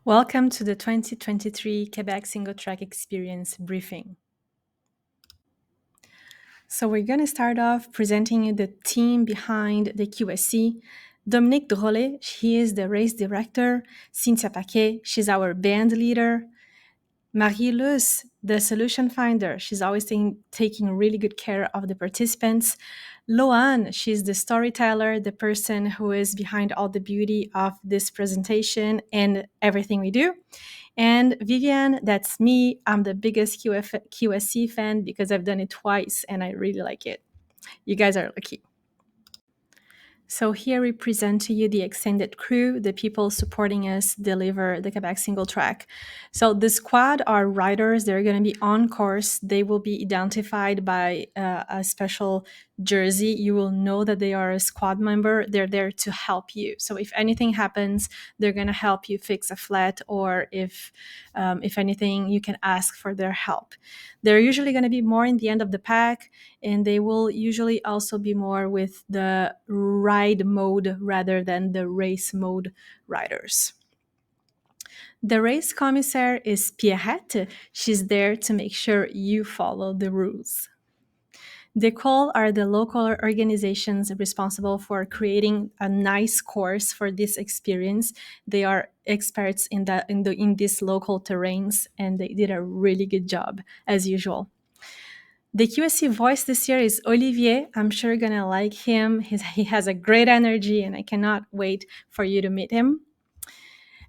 Welcome to the 2023 Québec Singletrack Experience briefing. So we're going to start off presenting you the team behind the QSC. Dominique Drolet, he is the race director. Cynthia Paquet, she's our band leader. Marie-Luce, the solution finder, she's always taking really good care of the participants. Loan, she's the storyteller, the person who is behind all the beauty of this presentation and everything we do. And Vivian, that's me. I'm the biggest QSC fan because I've done it twice and I really like it. You guys are lucky. So here we present to you the extended crew, the people supporting us deliver the Quebec single track. So the squad are riders. They're going to be on course. They will be identified by a special jersey. You will know that they are a squad member. They're there to help you. So if anything happens, they're going to help you fix a flat, or if anything, you can ask for their help. They're usually going to be more in the end of the pack, and they will usually also be more with the ride mode rather than the race mode riders. The race commissaire is Pierrette. She's there to make sure you follow the rules. The COL are the local organizations responsible for creating a nice course for this experience. They are experts in these local terrains, and they did a really good job as usual. The QSC voice this year is Olivier. I'm sure you're gonna like him. He has a great energy, and I cannot wait for you to meet him.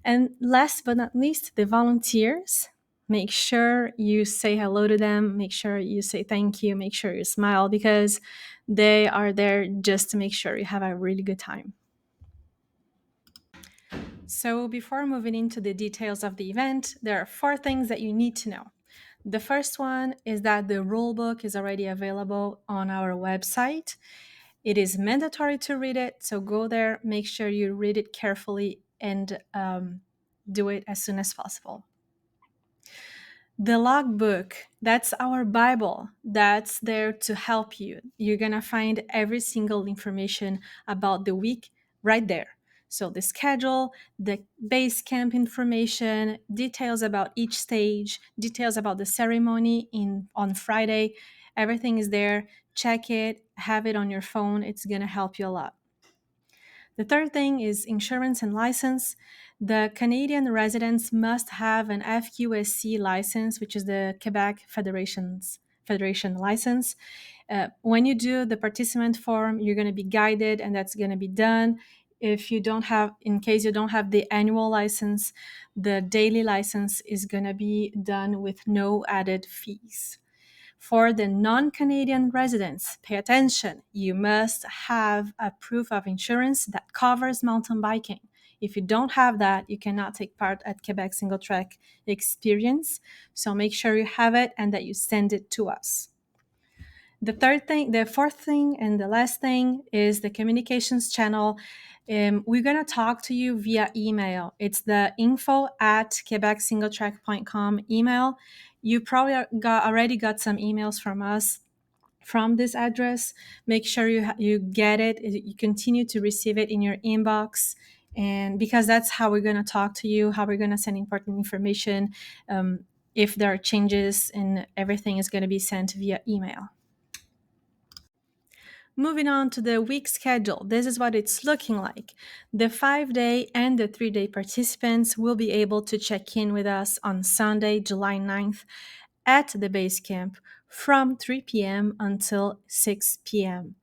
And last but not least, the volunteers. Make sure you say hello to them. Make sure you say thank you. Make sure you smile because they are there just to make sure you have a really good time. So before moving into the details of the event, there are 4 things that you need to know. The first one is that the rulebook is already available on our website. It is mandatory to read it, so go there, make sure you read it carefully, and do it as soon as possible. The logbook, that's our Bible. That's there to help you. You're going to find every single information about the week right there. So the schedule, the base camp information, details about each stage, details about the ceremony on Friday, everything is there. Check it, have it on your phone. It's going to help you a lot. The third thing is insurance and license. The Canadian residents must have an FQSC license, which is the Quebec Federation license. When you do the participant form, you're going to be guided, and that's going to be done. If you don't have, in case you don't have the annual license, the daily license is going to be done with no added fees. For the non-Canadian residents, pay attention. You must have a proof of insurance that covers mountain biking. If you don't have that, you cannot take part at Quebec Singletrack Experience. So make sure you have it and that you send it to us. The fourth thing, and the last thing is the communications channel. We're going to talk to you via email. It's the info@quebecsingletrack.com email. You probably already got some emails from us from this address. Make sure you get it. You continue to receive it in your inbox, and because that's how we're going to talk to you, how we're going to send important information. If there are changes, and everything is going to be sent via email. Moving on to the week schedule, this is what it's looking like. The 5-day and the 3-day participants will be able to check in with us on Sunday, July 9th at the base camp from 3 p.m. until 6 p.m.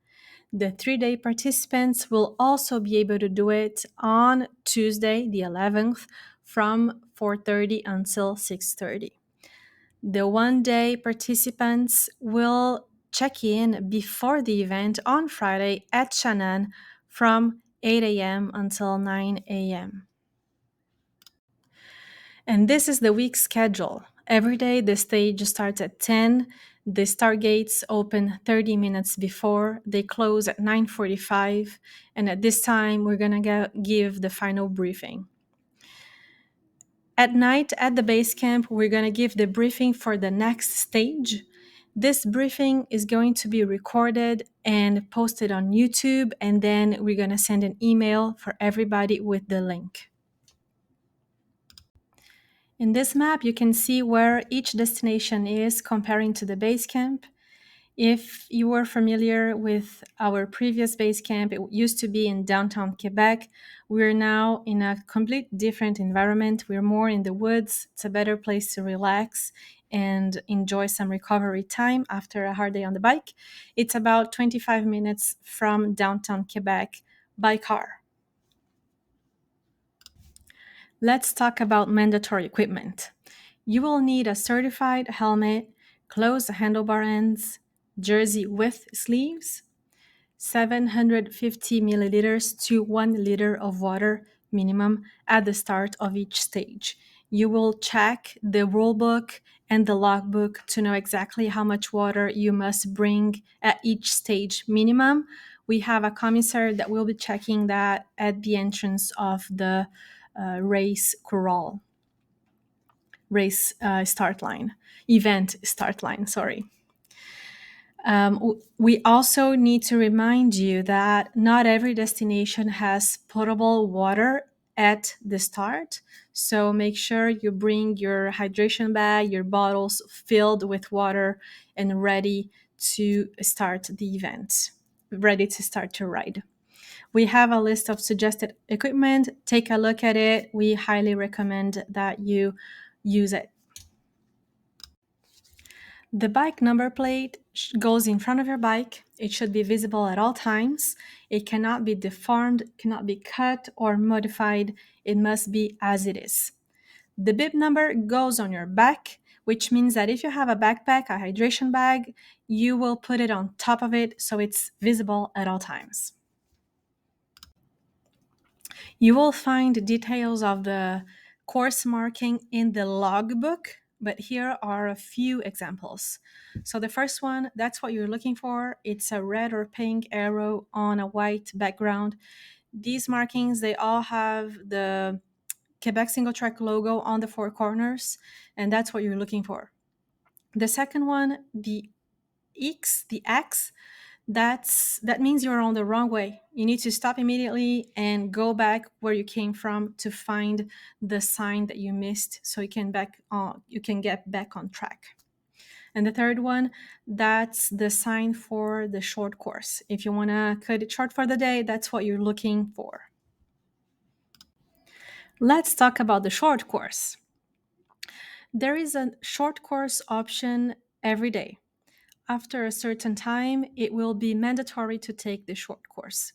The 3-day participants will also be able to do it on Tuesday, the 11th, from 4:30 until 6:30. The 1-day participants will check in before the event on Friday at Shannon from 8 a.m. until 9 a.m. And this is the week schedule. Every day the stage starts at 10. The start gates open 30 minutes before. They close at 9:45. And at this time, we're going to give the final briefing. At night at the base camp, we're going to give the briefing for the next stage. This briefing is going to be recorded and posted on YouTube, and then we're going to send an email for everybody with the link. In this map, you can see where each destination is comparing to the base camp. If you were familiar with our previous base camp, it used to be in downtown Quebec. We're now in a complete different environment. We're more in the woods. It's a better place to relax and enjoy some recovery time after a hard day on the bike. It's about 25 minutes from downtown Quebec by car. Let's talk about mandatory equipment. You will need a certified helmet, closed handlebar ends, jersey with sleeves, 750 milliliters to 1 liter of water minimum at the start of each stage. You will check the rule book and the logbook to know exactly how much water you must bring at each stage minimum. We have a commissary that will be checking that at the entrance of the race corral, race start line, event start line, sorry. We also need to remind you that not every destination has potable water at the start. So make sure you bring your hydration bag, your bottles filled with water, and ready to start the event, ready to start your ride. We have a list of suggested equipment. Take a look at it. We highly recommend that you use it. The bike number plate goes in front of your bike. It should be visible at all times. It cannot be deformed, cannot be cut or modified. It must be as it is. The bib number goes on your back, which means that if you have a backpack, a hydration bag, you will put it on top of it so it's visible at all times. You will find details of the course marking in the logbook, but here are a few examples. So the first one, that's what you're looking for. It's a red or pink arrow on a white background. These markings, they all have the Québec Singletrack logo on the four corners, and that's what you're looking for. The second one, the X, that means you're on the wrong way. You need to stop immediately and go back where you came from to find the sign that you missed so you can get back on track. And the third one, that's the sign for the short course. If you want to cut it short for the day, that's what you're looking for. Let's talk about the short course. There is a short course option every day. After a certain time, it will be mandatory to take the short course.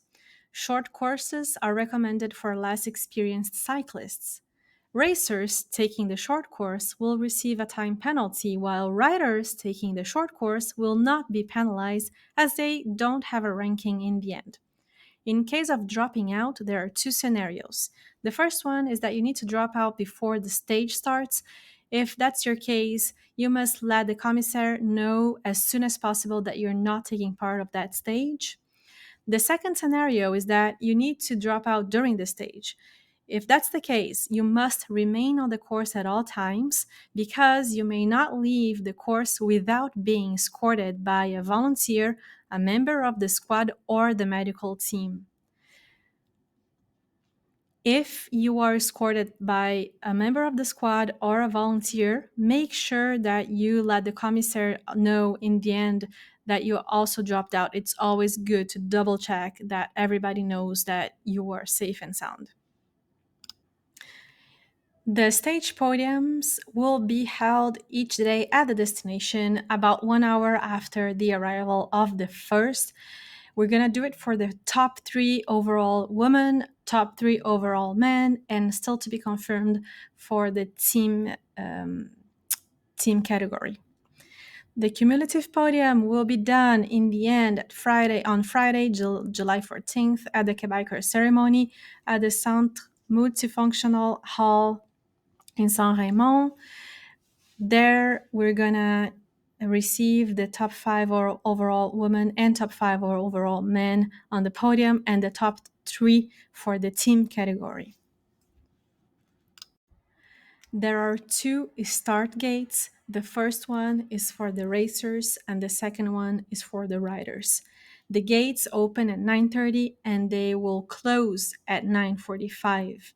Short courses are recommended for less experienced cyclists. Racers taking the short course will receive a time penalty, while riders taking the short course will not be penalized as they don't have a ranking in the end. In case of dropping out, there are two scenarios. The first one is that you need to drop out before the stage starts. If that's your case, you must let the commissaire know as soon as possible that you're not taking part of that stage. The second scenario is that you need to drop out during the stage. If that's the case, you must remain on the course at all times because you may not leave the course without being escorted by a volunteer, a member of the squad, or the medical team. If you are escorted by a member of the squad or a volunteer, make sure that you let the commissary know in the end that you also dropped out. It's always good to double check that everybody knows that you are safe and sound. The stage podiums will be held each day at the destination about 1 hour after the arrival of the first. We're going to do it for the top 3 overall women, top 3 overall men, and still to be confirmed for the team category. The cumulative podium will be done in the end on Friday, July 14th at the Quebecer ceremony at the Centre Multifunctional Hall in Saint-Raymond. There, we're gonna receive the top 5 overall women and top 5 overall men on the podium and the top 3 for the team category. There are 2 start gates. The first one is for the racers and the second one is for the riders. The gates open at 9:30 and they will close at 9:45.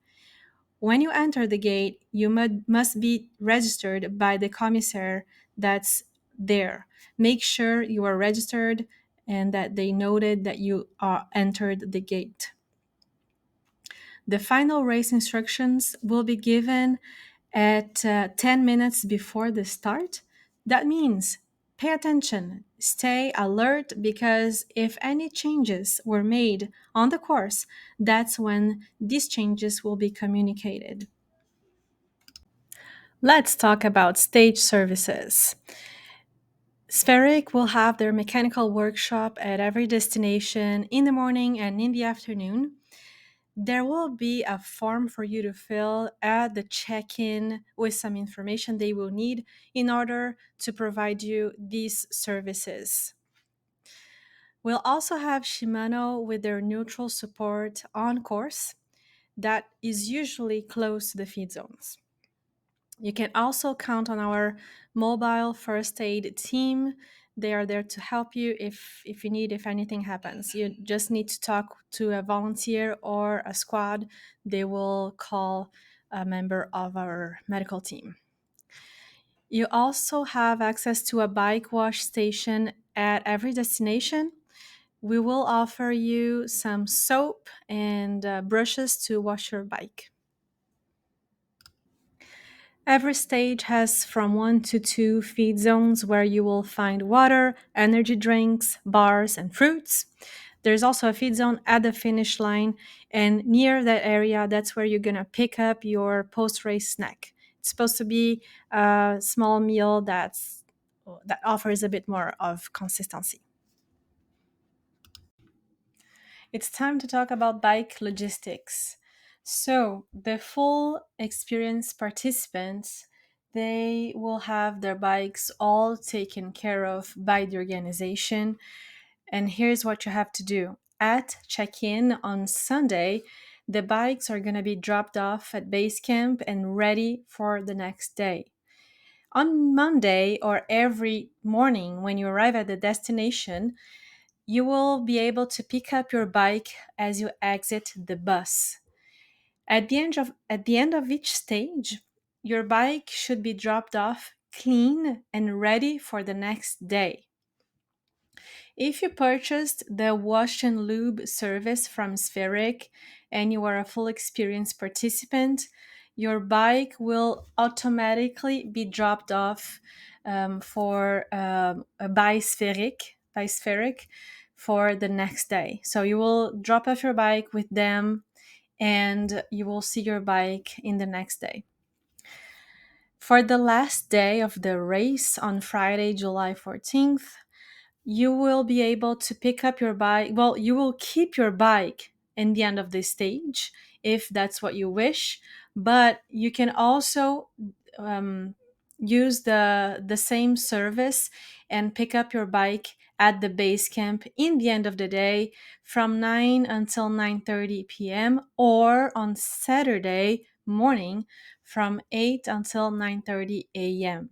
When you enter the gate, you must be registered by the commissary that's there. Make sure you are registered and that they noted that you are entered the gate. The final race instructions will be given at 10 minutes before the start. That means pay attention, stay alert, because if any changes were made on the course, that's when these changes will be communicated. Let's talk about stage services. Spheric will have their mechanical workshop at every destination in the morning and in the afternoon. There will be a form for you to fill at the check-in with some information they will need in order to provide you these services. We'll also have Shimano with their neutral support on course that is usually close to the feed zones. You can also count on our mobile first aid team. They are there to help you if you need, if anything happens. You just need to talk to a volunteer or a squad. They will call a member of our medical team. You also have access to a bike wash station at every destination. We will offer you some soap and brushes to wash your bike. Every stage has from 1 to 2 feed zones where you will find water, energy drinks, bars, and fruits. There's also a feed zone at the finish line, and near that area, that's where you're gonna pick up your post-race snack. It's supposed to be a small meal that offers a bit more of consistency. It's time to talk about bike logistics. So, the full experience participants, they will have their bikes all taken care of by the organization. And here's what you have to do. At check-in on Sunday, the bikes are going to be dropped off at base camp and ready for the next day. On Monday or every morning when you arrive at the destination, you will be able to pick up your bike as you exit the bus. At the end of each stage, your bike should be dropped off clean and ready for the next day. If you purchased the wash and lube service from Spheric and you are a full experience participant, your bike will automatically be dropped off by Spheric for the next day. So you will drop off your bike with them and you will see your bike in the next day. For the last day of the race on Friday, July 14th, you will be able to pick up your bike. Well, you will keep your bike in the end of the stage if that's what you wish, but you can also use the same service and pick up your bike at the base camp in the end of the day from 9 until 9:30 p.m. or on Saturday morning from 8 until 9:30 a.m.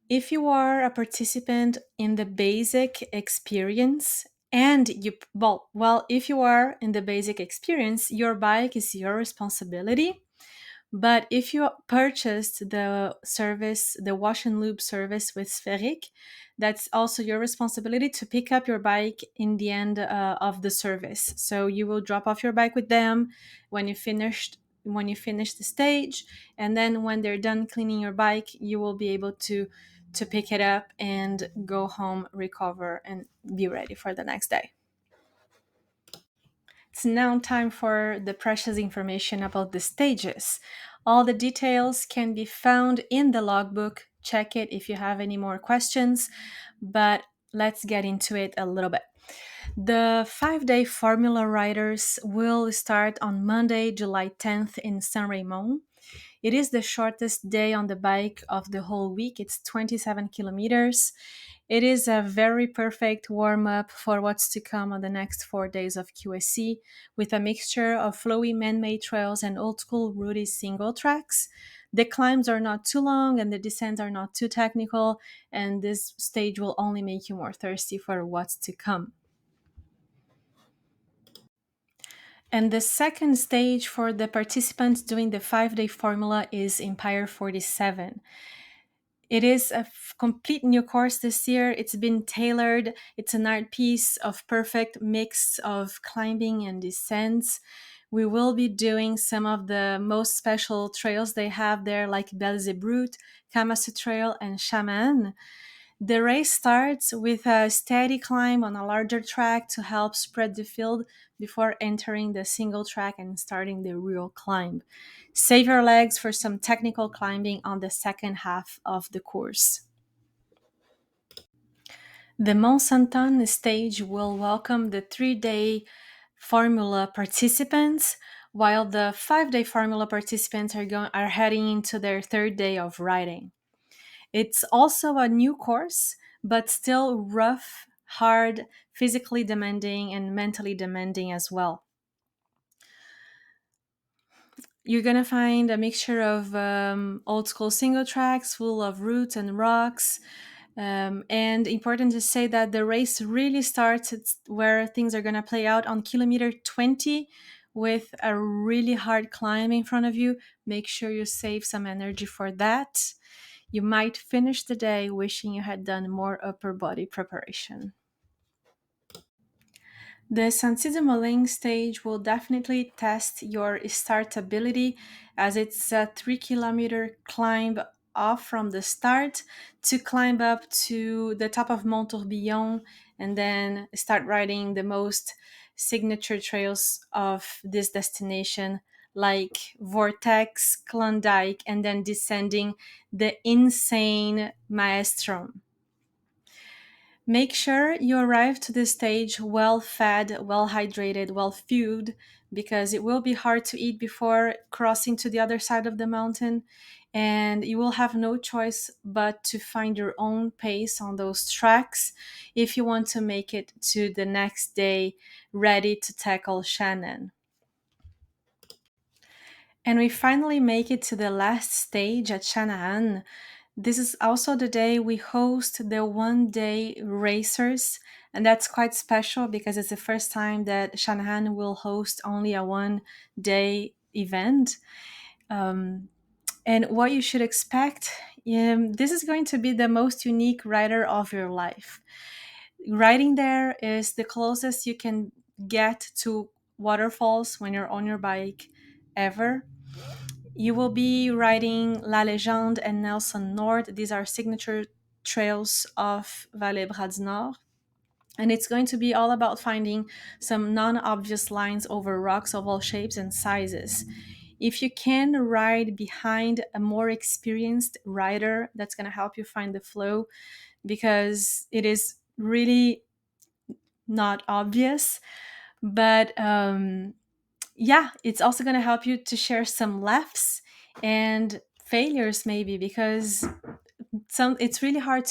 If you are a participant in the basic experience and if you are in the basic experience, your bike is your responsibility. But if you purchased the service, the wash and lube service with Spheric, that's also your responsibility to pick up your bike in the end of the service. So you will drop off your bike with them when you finish the stage, and then when they're done cleaning your bike, you will be able to pick it up and go home, recover, and be ready for the next day. It's now time for the precious information about the stages. All the details can be found in the logbook. Check it if you have any more questions, but let's get into it a little bit. The 5-day Formula Riders will start on Monday, July 10th in Saint Raymond. It is the shortest day on the bike of the whole week. It's 27 kilometers. It is a very perfect warm up for what's to come on the next 4 days of QSC with a mixture of flowy man made trails and old school Rudy single tracks. The climbs are not too long and the descents are not too technical, and this stage will only make you more thirsty for what's to come. And the second stage for the participants doing the 5-day formula is Empire 47. It is a complete new course this year. It's been tailored. It's an art piece of perfect mix of climbing and descents. We will be doing some of the most special trails they have there, like Belzebrut, Kamasu Trail, and Shaman. The race starts with a steady climb on a larger track to help spread the field before entering the single track and starting the real climb. Save your legs for some technical climbing on the second half of the course. The Mont Saint-Anne stage will welcome the 3-day formula participants, while the 5-day formula participants are heading into their third day of riding. It's also a new course, but still rough, hard, physically demanding, and mentally demanding as well. You're gonna find a mixture of old school single tracks full of roots and rocks. And important to say that the race really starts where things are gonna play out on kilometer 20 with a really hard climb in front of you. Make sure you save some energy for that. You might finish the day wishing you had done more upper body preparation. The Saint-Cyr-de-Molin stage will definitely test your startability, as it's a 3 kilometer climb off from the start to climb up to the top of Mont Tourbillon and then start riding the most signature trails of this destination, like Vortex, Klondike, and then descending the insane Maelstrom. Make sure you arrive to this stage well fed, well hydrated, well fueled, because it will be hard to eat before crossing to the other side of the mountain. And you will have no choice but to find your own pace on those tracks if you want to make it to the next day ready to tackle Shannon. And we finally make it to the last stage at Shanahan. This is also the day we host the 1-day racers, and that's quite special because it's the first time that Shanahan will host only a 1-day event. Um, and what you should expect, this is going to be the most unique rider of your life. Riding there is the closest you can get to waterfalls when you're on your bike ever. You will be riding La Légende and Nelson Nord. These are signature trails of Vallée Bras du Nord. And it's going to be all about finding some non obvious lines over rocks of all shapes and sizes. If you can ride behind a more experienced rider, that's going to help you find the flow because it is really not obvious. But yeah, it's also going to help you to share some laughs and failures maybe because it's really hard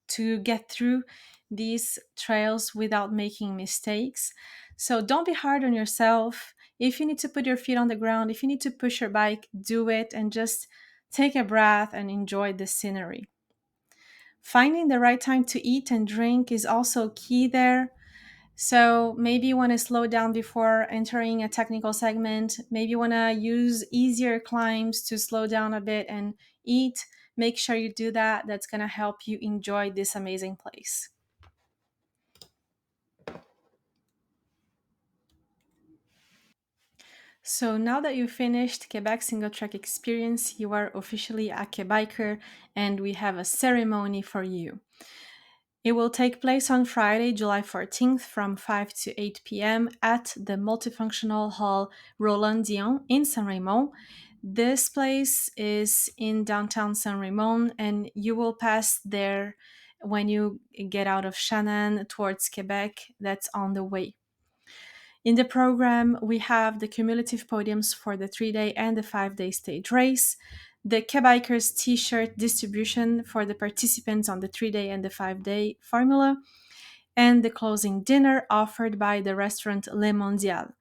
to get through these trails without making mistakes. So don't be hard on yourself. If you need to put your feet on the ground, if you need to push your bike, do it and just take a breath and enjoy the scenery. Finding the right time to eat and drink is also key there. So maybe you want to slow down before entering a technical segment. Maybe you want to use easier climbs to slow down a bit and eat. Make sure you do that. That's going to help you enjoy this amazing place. So now that you've finished Québec Singletrack Experience, you are officially a Quebecer and we have a ceremony for you. It will take place on Friday, July 14th from 5 to 8 p.m. at the multifunctional hall Roland Dion in Saint Raymond. This place is in downtown Saint Raymond, and you will pass there when you get out of Shannon towards Quebec. That's on the way. In the program, we have the cumulative podiums for the 3-day and the 5-day stage race, the Quebecers t-shirt distribution for the participants on the 3-day and the 5-day formula, and the closing dinner offered by the restaurant Le Mondial.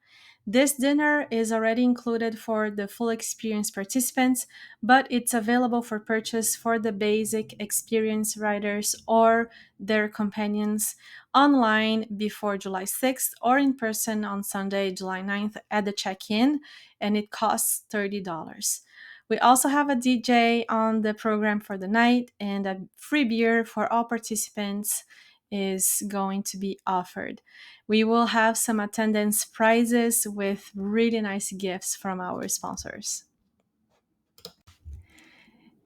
This dinner is already included for the full experience participants, but it's available for purchase for the basic experience riders or their companions online before July 6th or in person on Sunday, July 9th at the check-in, and it costs $30. We also have a DJ on the program for the night, and a free beer for all participants is going to be offered. We will have some attendance prizes with really nice gifts from our sponsors.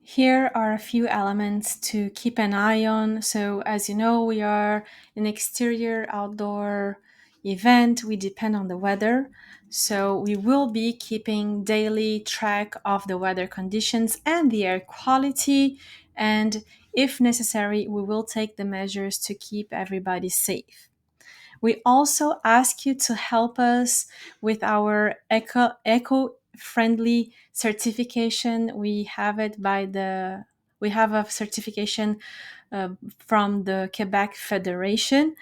Here are a few elements to keep an eye on. So, as you know, we are an exterior outdoor event. We depend on the weather. So, we will be keeping daily track of the weather conditions and the air quality. And if necessary, we will take the measures to keep everybody safe. We also ask you to help us with our eco-friendly certification. We have a certification from the Quebec Federation.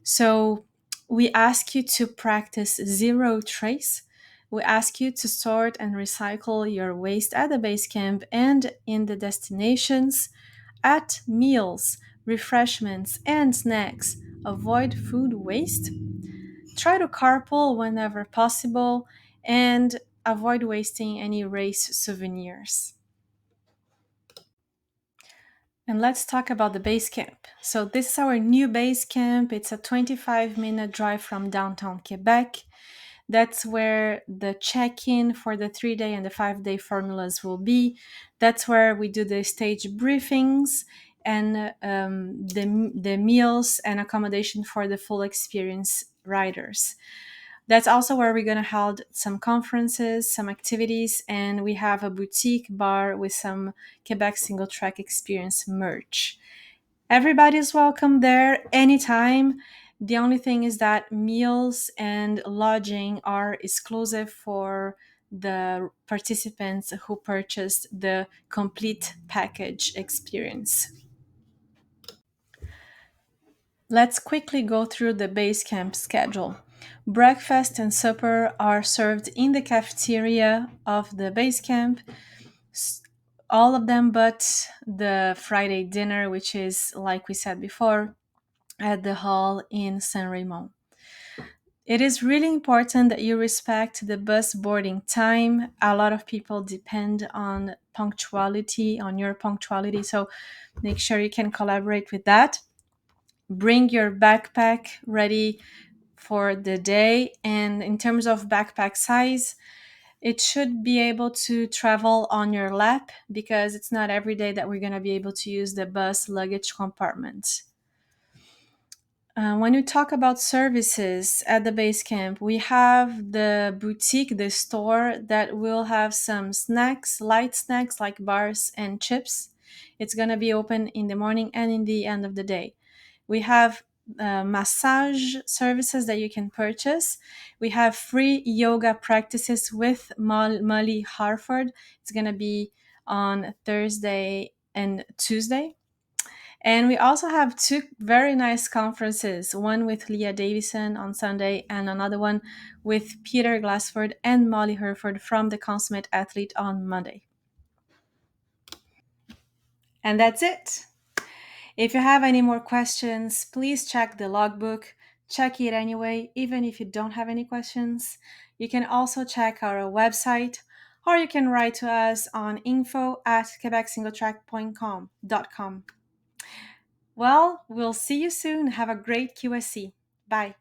So we ask you to practice zero trace. We ask you to sort and recycle your waste at the base camp and in the destinations. At meals, refreshments, and snacks, avoid food waste. Try to carpool whenever possible and avoid wasting any race souvenirs. And let's talk about the base camp. So, this is our new base camp. It's a 25-minute drive from downtown Quebec. That's where the check-in for the 3-day and the 5-day formulas will be. That's where we do the stage briefings and the meals and accommodation for the full experience riders. That's also where we're going to hold some conferences, some activities, and we have a boutique bar with some Quebec Singletrack Experience merch. Everybody's welcome there anytime. The only thing is that meals and lodging are exclusive for the participants who purchased the complete package experience. Let's quickly go through the base camp schedule. Breakfast and supper are served in the cafeteria of the base camp. All of them but the Friday dinner, which is, like we said before, at the hall in Saint Raymond. It is really important that you respect the bus boarding time. A lot of people depend on punctuality, on your punctuality, so make sure you can collaborate with that. Bring your backpack ready for the day, and in terms of backpack size, it should be able to travel on your lap because it's not every day that we're going to be able to use the bus luggage compartment. When we talk about services at the base camp, we have the boutique, the store that will have some snacks, light snacks like bars and chips. It's going to be open in the morning and in the end of the day. We have massage services that you can purchase. We have free yoga practices with Molly Harford. It's going to be on Thursday and Tuesday. And we also have two very nice conferences, one with Leah Davison on Sunday and another one with Peter Glassford and Molly Herford from the Consummate Athlete on Monday. And that's it. If you have any more questions, please check the logbook. Check it anyway, even if you don't have any questions. You can also check our website, or you can write to us on info@quebecsingletrack.com. Well, we'll see you soon. Have a great QSC. Bye.